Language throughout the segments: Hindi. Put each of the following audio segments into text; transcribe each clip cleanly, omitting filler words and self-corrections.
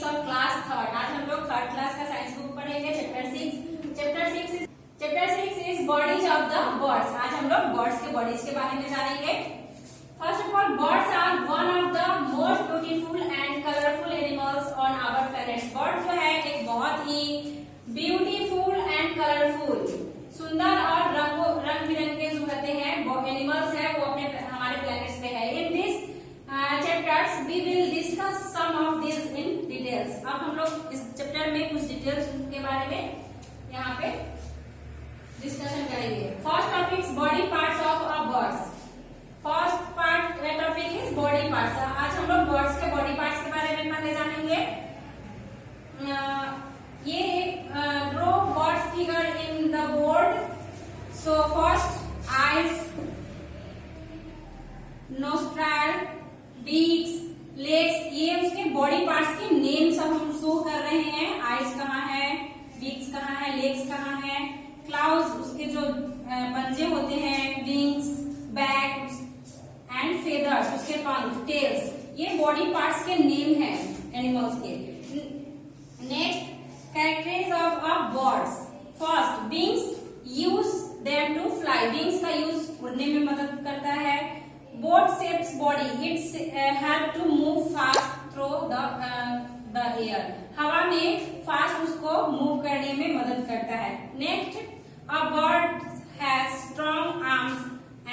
Of class third. आज हम लोग थर्ड क्लास का साइंस बुक पढ़ेंगे, chapter 6 is bodies of the birds. आज हम लोग बर्ड्स के बॉडीज के बारे में जानेंगे। First of all, birds are one of the most beautiful and colourful animals on our planet. Bird जो है एक बहुत ही ब्यूटीफुल एंड कलरफुल, सुंदर और रंग बिरंगे जो रहते हैं वो एनिमल्स है, वो अपने हमारे प्लैनेट्स पे है। In this chapters we will discuss some of this in details. अब हम लोग इस चैप्टर में कुछ डिटेल्स के बारे में यहाँ पे डिस्कशन करेंगे। First topic body parts of a birds. First part topic is body parts. आज हम लोग बर्ड्स के बॉडी पार्ट्स के बारे में पहले जानेंगे। ये draw birds figure in the board. So first eyes, nostril, beaks, legs, ये उसके बॉडी पार्ट्स के नेम सब हम शो कर रहे हैं। आईज कहाँ है, बीक्स कहाँ है, लेग्स कहाँ है, क्लाउज उसके जो पंजे होते हैं, विंग्स, बैक एंड फेदर्स उसके पंख, टेल्स, ये बॉडी पार्ट्स के नेम है एनिमल्स के। Next, characteristics of a birds. First, wings, use them to fly. Wings का यूज उड़ने में मदद करता है। Boat shapes body, its help to move fast through the air. हवा में फास्ट उसको मूव करने में मदद करता है। Next, a bird has strong arms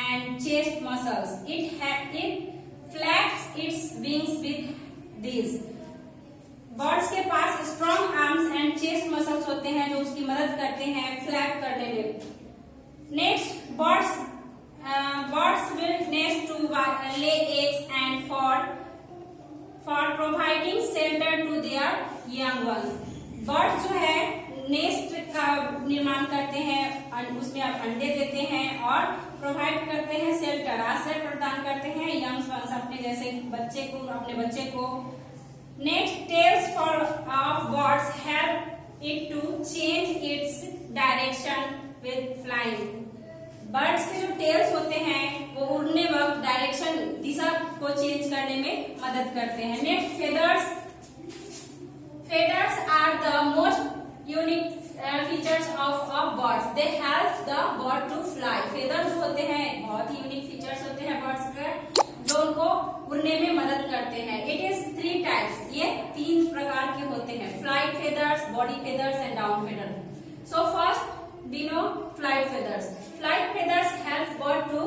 and chest muscles. It flaps its wings with this. Birds के पास strong arms and chest muscles होते हैं जो उसकी मदद करते हैं फ्लैप करने में। Next, birds will nest to lay eggs and for providing shelter to their young ones. Birds जो है नेस्ट का निर्माण करते हैं, उसमें अंडे देते हैं और प्रोवाइड करते हैं शेल्टर, आश्रय प्रदान करते हैं यंग वंस अपने जैसे अपने बच्चे को। Next, tails of birds help it to change its direction with flying. Birds के जो टेल्स होते हैं वो उड़ने वक्त डायरेक्शन, दिशा को चेंज करने में मदद करते हैं। Next, feathers are the most unique features of a birds. They help the bird to fly. Feather जो होते हैं बहुत ही यूनिक फीचर्स होते हैं बर्ड्स के, जो उनको उड़ने में मदद करते हैं। इट इज 3 टाइप्स, ये 3 प्रकार के होते हैं, flight feathers, body feathers and down feather. So first we know flight feathers. Flight feathers help bird to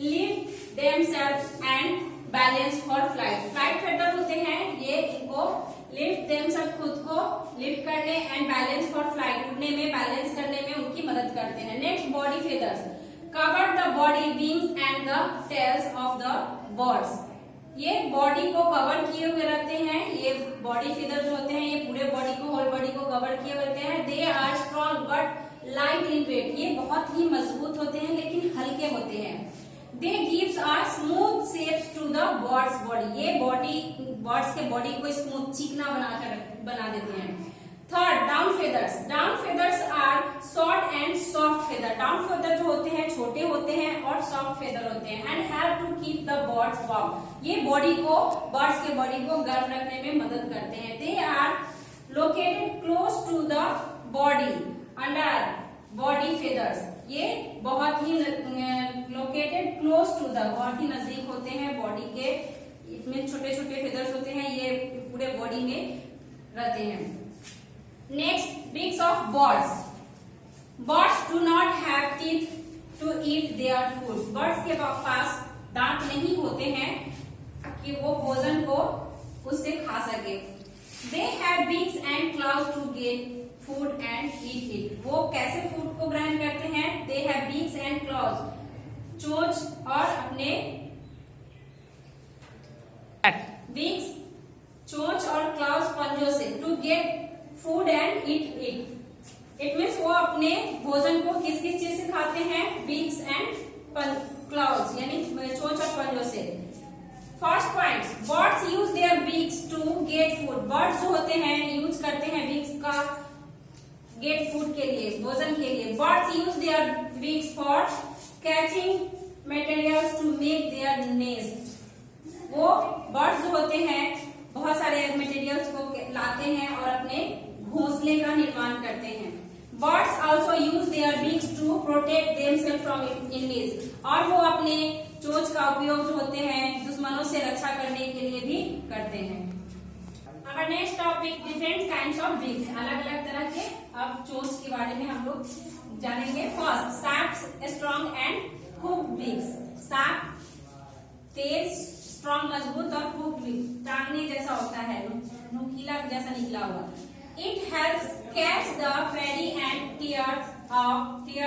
lift themselves and balance for flight. Flight feathers होते हैं ये इनको lift themselves, खुद को lift करने and balance for flight, उड़ने में बैलेंस करने में उनकी मदद करते हैं। Next, body feathers cover the body, wings and the tails of the birds. ये बॉडी को कवर किए हुए रहते हैं। ये बॉडी फेदर जो होते हैं ये पूरे बॉडी को, होल बॉडी को कवर किए हुए रहते हैं। They are strong but light in weight. ये बहुत ही मजबूत होते हैं लेकिन हल्के होते हैं। They gives a smooth shapes to the bird's body. ये बर्ड्स के बॉडी को स्मूथ, चिकना बना देते हैं। Third, down feathers. Down feathers are short and soft feather. Down feather जो होते हैं छोटे होते हैं और सॉफ्ट फेदर होते हैं। And help to keep the birds warm. ये बर्ड्स के बॉडी को गर्म रखने में मदद करते हैं। They are located close to the body under body feathers. ये बहुत ही लोकेटेड क्लोज टू द, बहुत ही नजदीक होते हैं बॉडी के। इसमें छोटे छोटे फेदर्स होते हैं, ये पूरे बॉडी में रहते हैं। Next, beaks of birds. Birds do not have teeth to eat their food. Birds के पास दांत नहीं होते हैं कि वो भोजन को उससे खा सके। They have beaks and claws to get food and eat it. वो कैसे फूड को ग्रहण करते हैं? They have beaks and claws, चोंच और अपने बीक्स, चोंच और क्लॉज पंजों से, to get food and eat it. It means वो अपने भोजन को किस किस चीज से खाते हैं? बीक्स एंड क्लॉज यानी चोंच और पंजों से। First point, birds use their beaks to get food. Birds जो होते हैं यूज करते हैं बीक्स का गेट फूड के लिए, भोजन के लिए। Birds use their beaks for catching materials to make their nest. वो बर्ड्स जो होते हैं बहुत सारे मटेरियल्स को ला खाते हैं और अपने घोंसले का निर्माण करते हैं। Birds also use their beaks to protect themself from enemies, और वो अपने चोंच का उपयोग जो होते हैं दुश्मनों से रक्षा करने के लिए भी करते हैं। अब next topic different kinds of beaks, अलग अलग तरह के अब चोंच के बारे में हम लोग जानेंगे। First, sharp strong and hook beaks. Sharp Tej, strong मजबूत, और हुक बीक्स टांगने जैसा होता है, नुकीला जैसा निकला हुआ। It helps catch the prey and tear off the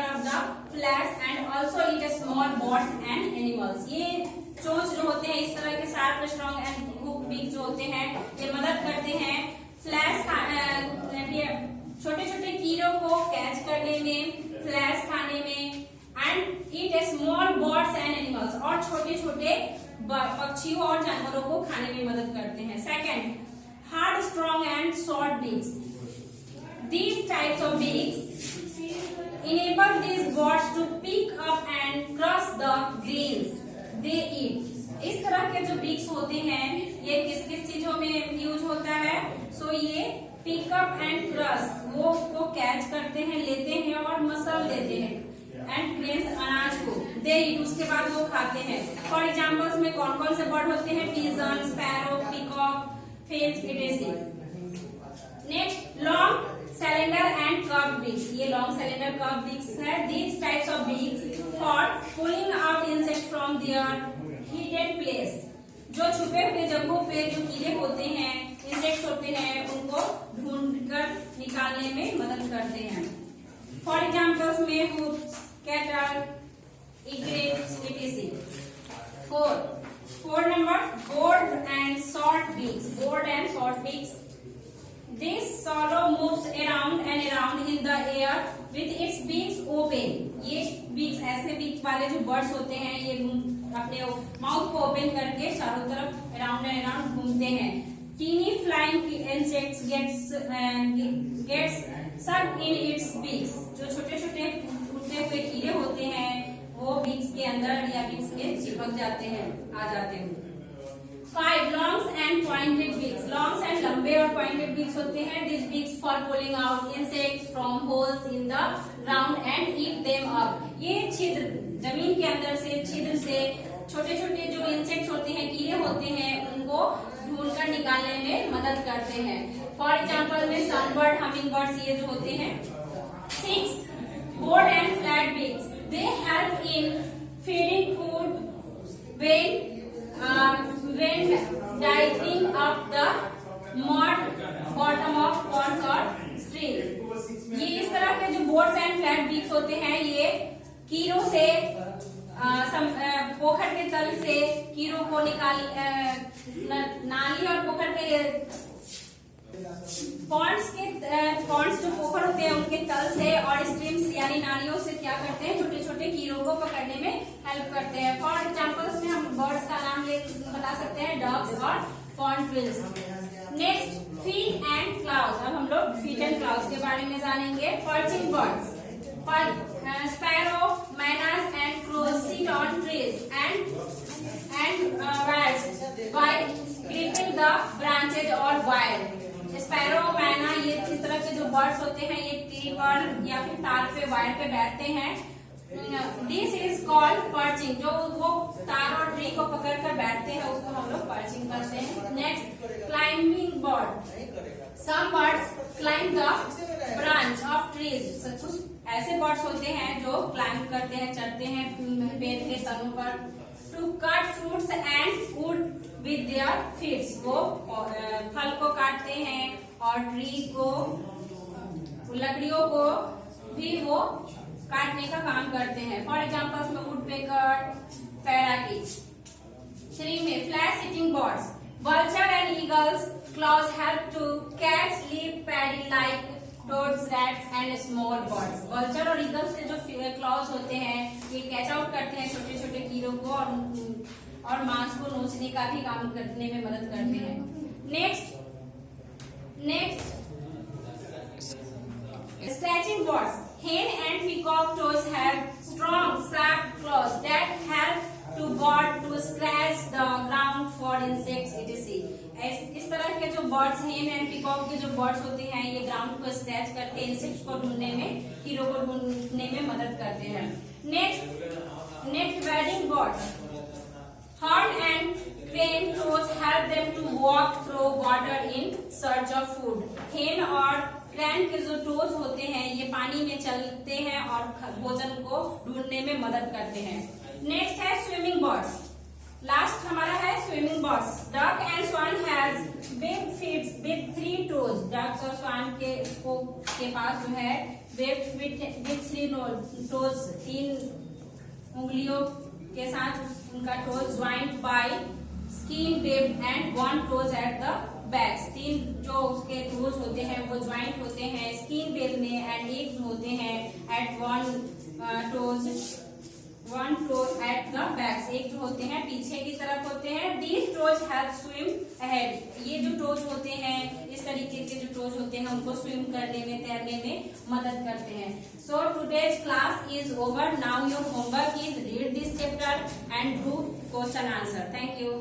flesh and also eat small birds and animals. ये चोंच जो होते हैं इस तरह के sharp, strong and hook beak जो होते हैं ये मदद करते हैं फ्लैश छोटे छोटे कीड़ों को कैच करने में, फ्लैश खाने में, and eat small birds and animals, और छोटे छोटे पक्षियों और जानवरों को खाने में मदद करते हैं। Second, hard, strong and short beaks. These types of beaks enable these birds to pick up and crush the grains they eat. इस तरह के जो बीक्स होते हैं ये किस किस चीजों में यूज होता है? सो ये पिक अप एंड क्रश, वो उसको कैच करते हैं, लेते हैं और मसल देते हैं, एंड ग्रेन्स अनाज को दे ईट, उसके बाद वो खाते हैं। फॉर एग्जाम्पल्स में कौन कौन से बर्ड होते हैं? Pigeon, sparrow, peacock, finch, etc. Next, long cylinder and curved beaks. ये लॉन्ग सिलेंडर कर्व्ड बीक्स है। These types of beaks for pulling out insect from their hidden place. जो छुपे हुए जगहों पे जो कीड़े होते हैं, इंसेक्ट्स होते हैं, उनको ढूंढकर निकालने में मदद करते हैं। फॉर एग्जाम्पल्स में hooks, cattle, इग्रेट्स, etc. 4 number, board and short beaks. Board and short beaks. This swallow moves around and around in the air with its beaks open. ये beaks ऐसे beaks वाले जो birds होते हैं ये अपने माउथ को ओपन करके चारों तरफ around and around घूमते हैं। Teeny flying insects gets sucked in its beaks. जो छोटे छोटे उड़ते हुए कीड़े होते हैं वो बीक्स के अंदर या बीक्स में चिपक जाते हैं, आ जाते हैं। 5 longs and pointed beaks. Longs and लंबे और पॉइंटेड बीक्स होते हैं। This beaks for pulling out insects from holes in the ground and eat them up. ये छिद्र, जमीन के अंदर से छिद्र से छोटे छोटे जो इंसेक्ट्स होते हैं, कीड़े होते हैं, उनको ढूंढकर निकालने में मदद करते हैं। फॉर एग्जाम्पल में सनबर्ड, हमिंग बर्ड्स ये जो होते हैं। 6 board and flat beaks. They help in feeding food when diving up the mud bottom of ponds or streams. ये इस तरह के जो बोर्ड्स एंड फ्लैट बीक्स होते हैं ये कीड़ों से पोखर के तल से कीड़ों को निकाल नाली और पोखर के पॉन्ड्स जो पोखर होते हैं उनके तल से और स्ट्रीम्स यानी नालियों से क्या करते हैं, छोटे छोटे कीड़ों को पकड़ने में हेल्प करते हैं। फॉर एग्जाम्पल्स में हम बर्ड्स का नाम बता सकते हैं, डॉग्स और pond twills. Next, feet and claws. अब हम लोग फीट एंड क्लाउज के बारे में जानेंगे। Perching birds, sparrow, mynahs and crows sit on trees and birds by clipping the branches or wire. Sparrow, मैना ये इस तरह के जो बर्ड्स होते हैं ये ट्री पर या फिर तार पे, वायर पे बैठते हैं। This is called perching. जो वो तार और ट्री को पकड़ कर बैठते हैं उसको हम लोग पर्चिंग करते हैं। Next, climbing bird. Some birds climb the branch of trees. कुछ ऐसे बर्ड्स होते हैं जो क्लाइंब करते हैं, चढ़ते हैं पेड़ के तनों पर। To cut fruits and wood with their feets. वो फल को काटते हैं और ट्री को, लकड़ियों को भी वो काटने का काम करते हैं। फॉर एग्जाम्पल्स में वुड पेकर, पैराकी। 3 में flat sitting birds. Vulture and eagles claws help to catch leaf paddy like toads, rats and small birds. Vulture और eagles के जो claws होते हैं ये कैच आउट करते हैं छोटे छोटे कीड़ों को और मांस को नोचने का भी काम करने में मदद करते हैं। Next, scratching birds. Hen and peacock toes have strong sharp claws that help to bird to scratch the ground for insects etc. इस इस तरह के जो बर्ड्स हेन एंड पिकॉक के जो बर्ड्स होते हैं ये ग्राउंड को स्क्रैच करके इंसेक्ट्स को ढूंढने में, कीड़ों को ढूंढने में मदद करते हैं। Next wading birds, heron and crane toes help them to walk through water in search of food. Heron और क्रेन के जो टोज होते हैं ये पानी में चलते हैं और भोजन को ढूंढने में मदद करते हैं। नेक्स्ट है स्विमिंग बर्ड्स। लास्ट हमारा है swimming birds. Duck and swan has big feet with 3 toes. Duck और स्वान के पास जो है बिग फीट विद 3 टोज, 3 उंगलियों के साथ उनका toes joint by skin web and 1 toes at the backs. 3 जो उसके टोज होते हैं वो ज्वाइंट होते हैं स्किन वेब में एंड एक होते हैं at 1 toes at the backs. एक जो होते हैं पीछे की तरफ होते हैं। These toes help swim ahead. ये जो टोज होते हैं इस तरीके के जो टोज होते हैं उनको स्विम करने में, तैरने में मदद करते हैं। So today's class is over. Now your homework is read this chapter and do question answer. Thank you.